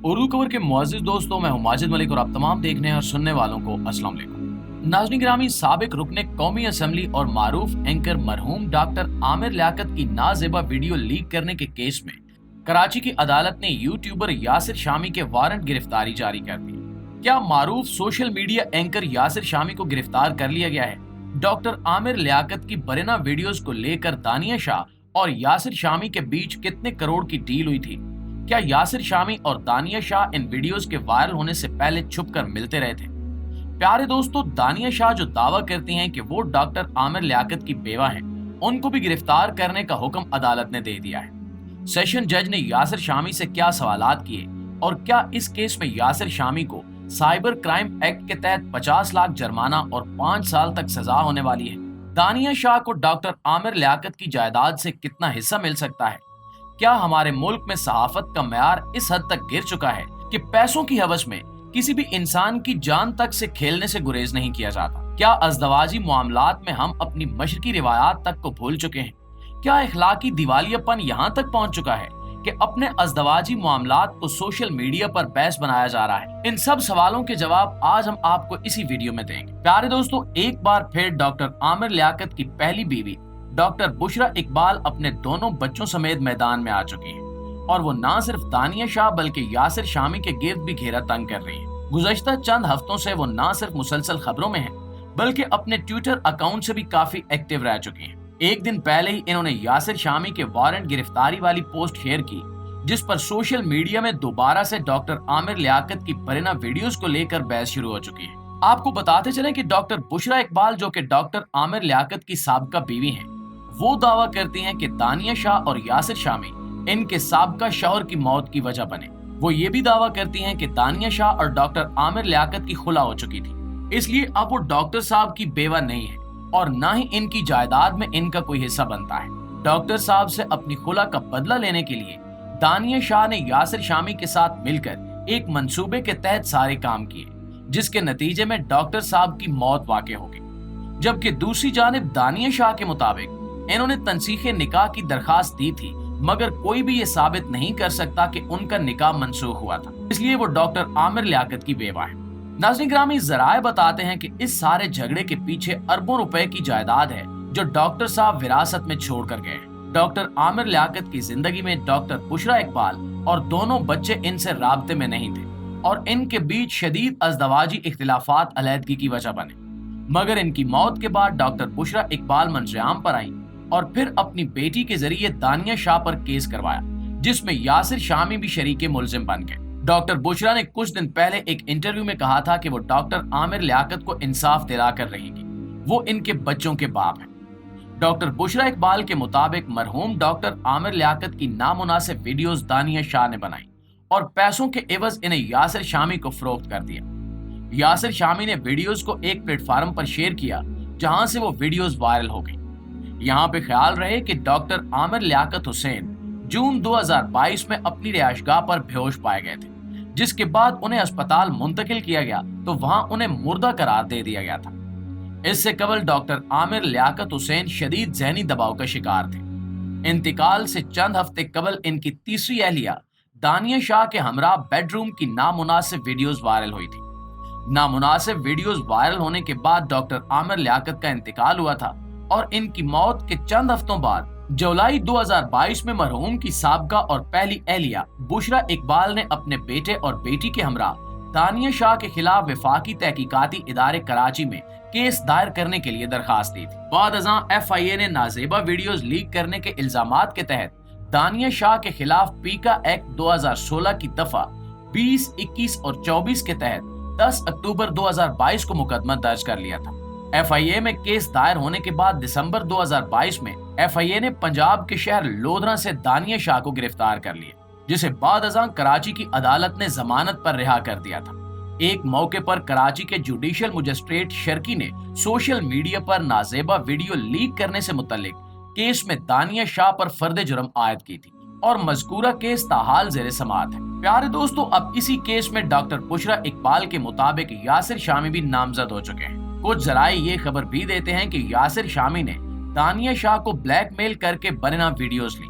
उर्दू खबर के मुअज़्ज़िज़ दोस्तों, मैं हूं माजिद मलिक और आप तमाम देखने और सुनने वालों को अस्सलाम वालेकुम। नाज़रीन गिरामी, साबिक रुकने कौमी असेंबली और मारूफ एंकर मरहूम डॉक्टर आमिर लियाकत की नाजेबा वीडियो लीक करने के केस में कराची की अदालत ने यूट्यूबर यासिर शामी के वारंट गिरफ्तारी जारी कर दी। क्या मारूफ social media anchor Yasir Shami को गिरफ्तार कर लिया गया है? डॉक्टर आमिर लियाकत की बरेना वीडियोस को लेकर दानिया शाह और यासिर शामी के बीच कितने करोड़ की डील हुई थी? क्या यासिर शामी और दानिया शाह इन वीडियोस के वायरल होने से पहले छुपकर मिलते रहे थे? प्यारे दोस्तों, दानिया शाह जो दावा करती हैं कि वो डॉक्टर आमिर लियाकत की बेवा हैं, उनको भी गिरफ्तार करने का हुक्म अदालत ने दे दिया है। सेशन जज ने यासिर शामी से क्या सवालात किए और क्या इस केस में यासिर शामी को साइबर क्राइम एक्ट के तहत 50 लाख जुर्माना और 5 साल तक सजा होने वाली है? दानिया शाह को डॉक्टर आमिर लियाकत की जायदाद से कितना हिस्सा मिल सकता है? क्या हमारे मुल्क में सहाफत का मयार इस हद तक गिर चुका है कि पैसों की हवस में किसी भी इंसान की जान तक से खेलने से गुरेज नहीं किया जाता? क्या अज़दवाजी मामलात में हम अपनी मशरकी रिवायात तक को भूल चुके हैं? क्या इखलाकी दिवालियापन यहाँ तक पहुँच चुका है कि अपने अज़दवाजी मामलात को सोशल मीडिया पर बहस बनाया जा रहा है? इन सब सवालों के जवाब आज हम आपको इसी वीडियो में देंगे। प्यारे दोस्तों, एक बार फिर डॉक्टर आमिर लियाकत की पहली बीवी डॉक्टर बुशरा इकबाल अपने दोनों बच्चों समेत मैदान में आ चुकी हैं और वो न सिर्फ दानिया शाह बल्कि यासिर शामी के गिर्द भी घेरा तंग कर रही है। गुज़श्ता चंद हफ्तों से वो न सिर्फ मुसलसल खबरों में हैं बल्कि अपने ट्विटर अकाउंट से भी काफी एक्टिव रह चुकी हैं। एक दिन पहले ही इन्होंने यासिर शामी के वारंट गिरफ्तारी वाली पोस्ट शेयर की, जिस पर सोशल मीडिया में दोबारा से डॉक्टर आमिर लियाकत की बरेना वीडियोस को लेकर बहस शुरू हो चुकी है। आपको बताते चलें कि डॉक्टर बुशरा इकबाल, जो कि डॉक्टर आमिर लियाकत की साबका बीवी हैं, वो दावा करती हैं कि दानिया शाह और यासिर शामी इनके साबका शौहर की मौत की वजह बने। वो ये भी दावा करती हैं कि दानिया शाह और डॉक्टर आमिर लियाकत की खुला हो चुकी थी, इसलिए अब वो डॉक्टर साहब की बेवा नहीं है और न ही इनकी जायदाद में इनका कोई हिस्सा बनता है। डॉक्टर साहब से अपनी खुला का बदला लेने के लिए दानिया शाह ने यासिर शामी के साथ मिलकर एक मंसूबे के तहत सारे काम किए, जिसके नतीजे में डॉक्टर साहब की मौत वाक़ई हो गई। जबकि दूसरी जानिब दानिया शाह के मुताबिक इन्होंने तनसीखे निकाह की दरखास्त दी थी, मगर कोई भी ये साबित नहीं कर सकता कि उनका निकाह मंसूख हुआ था, इसलिए वो डॉक्टर आमिर लियाकत की बेवा है। नाज़रीन गिरामी, ज़राए बताते हैं कि इस सारे झगड़े के पीछे अरबों रुपए की जायदाद है जो डॉक्टर साहब विरासत में छोड़ कर गए। डॉक्टर आमिर लियाकत की जिंदगी में डॉक्टर बुशरा इकबाल और दोनों बच्चे इनसे राब्ते में नहीं थे और इनके बीच शदीद अज़दवाजी इख्तिलाफात अलहदगी की वजह बने। मगर इनकी मौत के बाद डॉक्टर बुशरा इकबाल मंजरेआम पर आई और फिर अपनी बेटी के जरिए दानिया शाह पर केस करवाया, जिसमें यासिर शामी भी शरीके मुलजिम बन गए। डॉक्टर बुशरा ने कुछ दिन पहले एक इंटरव्यू में कहा था कि वो डॉक्टर आमिर लियाकत को इंसाफ दिला कर रहेंगी, वो इनके बच्चों के बाप हैं। डॉक्टर बुशरा इकबाल के मुताबिक मरहूम डॉक्टर आमिर लियाकत की नामुनासिब वीडियोस दानिया शाह ने बनाई और पैसों के एवज इन्हें यासिर शामी को फरोख्त कर दिया। यासिर शामी ने वीडियोस को एक प्लेटफार्म पर शेयर किया जहां से वो वीडियोस वायरल हो गई। यहाँ पे ख्याल रहे कि डॉक्टर आमिर लियाकत हुसैन जून 2022 में अपनी रिहायशगाह पर बेहोश पाए गए थे, जिसके बाद उन्हें अस्पताल मुंतकिल किया गया तो वहां उन्हें मुर्दा करार दे दिया गया था। इससे कबल डॉक्टर आमिर लियाकत हुसैन शदीद ज़हनी दबाव का शिकार थे। इंतकाल से चंद हफ्ते कबल इनकी तीसरी अहलिया दानिया शाह के हमरा बेडरूम की नामुनासिब वीडियोस वायरल हुई थी। नामुनासिब वीडियोस वायरल होने के बाद डॉक्टर आमिर लियाकत का इंतकाल हुआ था और इनकी मौत के चंद हफ्तों बाद जुलाई 2022 में मरहूम की साबका और पहली अहलिया बुशरा इकबाल ने अपने बेटे और बेटी के हमरा दानिया शाह के खिलाफ वफाकी तहकीकाती इदारे कराची में केस दायर करने के लिए दरखास्त दी थी। बाद अज़ां FIA ने नाजेबा वीडियोस लीक करने के इल्जामात के तहत दानिया शाह के खिलाफ पीका एक्ट 2016 की दफा 20, 21 और 24 के तहत 10 अक्टूबर 2022 को मुकदमा दर्ज कर लिया था। FIA में केस दायर होने के बाद दिसंबर 2022 में FIA ने पंजाब के शहर लोधरा से दानिया शाह को गिरफ्तार कर लिया, जिसे बाद अज़ां कराची की अदालत ने जमानत पर रिहा कर दिया था। एक मौके पर कराची के जुडिशियल मजिस्ट्रेट शर्की ने सोशल मीडिया पर नाजेबा वीडियो लीक करने से मुतल्लिक केस में दानिया शाह पर फर्द जुर्म आयद की थी और मज़कूरा केस ताहाल ज़ेरे समाअत है। प्यारे दोस्तों, अब इसी केस में डॉक्टर बुशरा इकबाल के मुताबिक यासिर शामी भी नामजद हो चुके हैं। कुछ जराए ये खबर भी देते हैं कि यासिर शामी ने दानिया शाह को ब्लैकमेल करके बरेना वीडियोस ली,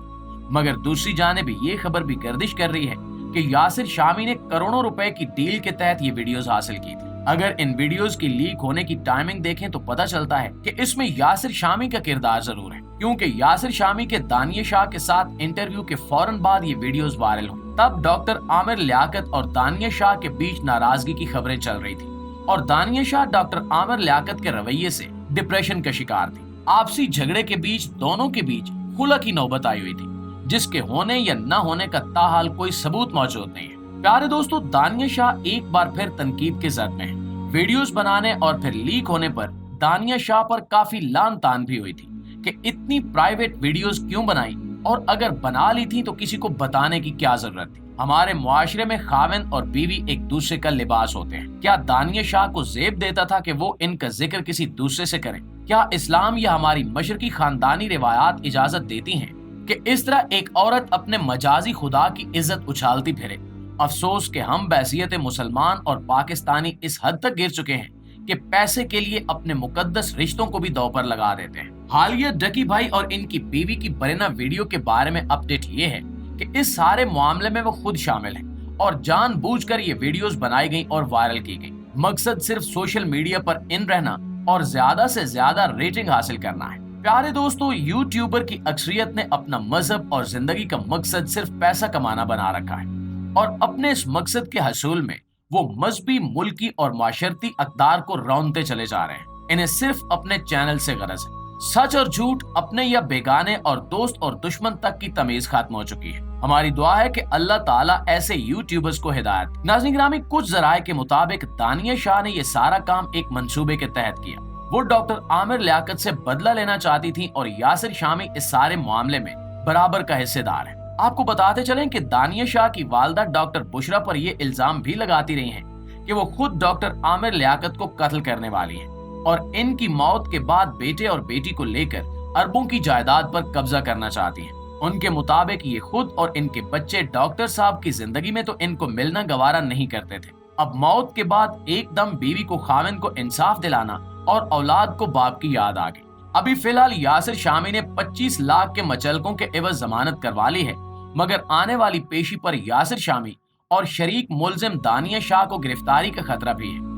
मगर दूसरी जानिब ये खबर भी गर्दिश कर रही है कि यासिर शामी ने करोड़ों रुपए की डील के तहत ये वीडियोस हासिल की थी। अगर इन वीडियोस की लीक होने की टाइमिंग देखें तो पता चलता है कि इसमें यासिर शामी का किरदार जरूर है, क्योंकि यासिर शामी के दानिया शाह के साथ इंटरव्यू के फौरन बाद ये वीडियोस वायरल हुई। तब डॉक्टर आमिर लियाकत और दानिया शाह के बीच नाराजगी की खबरें चल रही थी और दानिया शाह डॉक्टर आमिर लियाकत के रवैये से डिप्रेशन का शिकार थी। आपसी झगड़े के बीच दोनों के बीच खुला की नौबत आई हुई थी, जिसके होने या न होने का ताहाल कोई सबूत मौजूद नहीं है। प्यारे दोस्तों, दानिया शाह एक बार फिर तनकीद के जद में है। वीडियोस बनाने और फिर लीक होने पर दानिया शाह पर काफी लान तान भी हुई थी कि इतनी प्राइवेट वीडियोस क्यों बनाई और अगर बना ली थी तो किसी को बताने की क्या जरूरत थी। हमारे मुआशरे में खाविंद और बीवी एक दूसरे का लिबास होते हैं। क्या दानिया शाह को जेब देता था कि वो इनका जिक्र किसी दूसरे से करें? क्या इस्लाम या हमारी मशरकी खानदानी रिवायात इजाजत देती हैं कि इस तरह एक औरत अपने मजाजी खुदा की इज्जत उछालती फिरे? अफसोस कि हम बैसियत मुसलमान और पाकिस्तानी इस हद तक गिर चुके हैं कि पैसे के लिए अपने मुकद्दस रिश्तों को भी दांव पर लगा देते हैं। हालिया डकी भाई और इनकी बीवी की बरेना वीडियो के बारे में अपडेट ये है कि इस सारे मामले में वो खुद शामिल हैं और जानबूझकर ये वीडियोस बनाई गई और वायरल की गई। मकसद सिर्फ सोशल मीडिया पर इन रहना और ज्यादा से ज्यादा रेटिंग हासिल करना है। प्यारे दोस्तों, यूट्यूबर की अक्सरियत ने अपना मजहब और जिंदगी का मकसद सिर्फ पैसा कमाना बना रखा है और अपने इस मकसद के हसूल में वो मजहबी, मुल्की और माशरती अक़दार को रौंदते चले जा रहे हैं। इन्हें सिर्फ अपने चैनल से गरज है। सच और झूठ, अपने या बेगाने और दोस्त और दुश्मन तक की तमीज खत्म हो चुकी है। हमारी दुआ है कि अल्लाह ताला ऐसे यूट्यूबर्स को हिदायत। नाज़रीन गिरामी, कुछ ज़राए के मुताबिक दानिया शाह ने ये सारा काम एक मंसूबे के तहत किया। वो डॉक्टर आमिर लियाकत से बदला लेना चाहती थी और यासिर शामी इस सारे मामले में बराबर का हिस्सेदार है। आपको बताते चलें कि दानिया शाह की वालदा डॉक्टर बुशरा पर ये इल्जाम भी लगाती रही हैं कि वो खुद डॉक्टर आमिर लियाकत को कत्ल करने वाली हैं और इनकी मौत के बाद बेटे और बेटी को लेकर अरबों की जायदाद पर कब्जा करना चाहती हैं। उनके मुताबिक ये खुद और इनके बच्चे डॉक्टर साहब की जिंदगी में तो इनको मिलना गवारा नहीं करते थे। अब मौत के बाद एकदम बीवी को खाविंद को इंसाफ दिलाना और औलाद को बाप की याद आ गई। अभी फिलहाल यासिर शामी ने 25 लाख के मचलकों के एवज जमानत करवा ली है, मगर आने वाली पेशी पर यासिर शामी और शरीक मुलजिम दानिया शाह को गिरफ्तारी का खतरा भी है।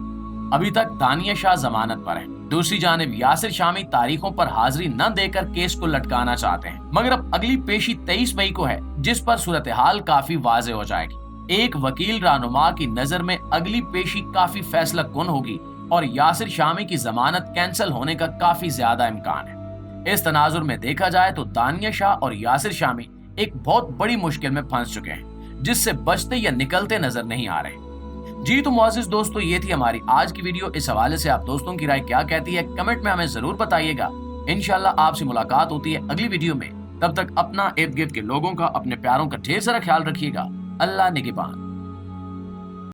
अभी तक दानिया शाह जमानत पर है। दूसरी जानिब यासिर शामी तारीखों पर हाजिरी न देकर केस को लटकाना चाहते हैं, मगर अब अगली पेशी 23 मई को है, जिस पर सूरत हाल काफी वाज़ेह हो जाएगी। एक वकील रहनुमा की नजर में अगली पेशी काफी फैसला कुन होगी और यासिर शामी की जमानत कैंसिल होने का काफी ज्यादा इम्कान है। इस तनाजुर में देखा जाए तो दानिया शाह और यासिर शामी एक बहुत बड़ी मुश्किल में फंस चुके हैं, जिससे बचते या निकलते नजर नहीं आ रहे। जी तो मुअज़्ज़िज़ दोस्तों, ये थी हमारी आज की वीडियो। इस हवाले से आप दोस्तों की राय क्या कहती है, कमेंट में हमें जरूर बताइएगा। इंशाल्लाह आपसे मुलाकात होती है अगली वीडियो में। तब तक अपना इर्द गिर्द के लोगों का, अपने प्यारों का ढेर सारा ख्याल रखिएगा। अल्लाह निगहबान।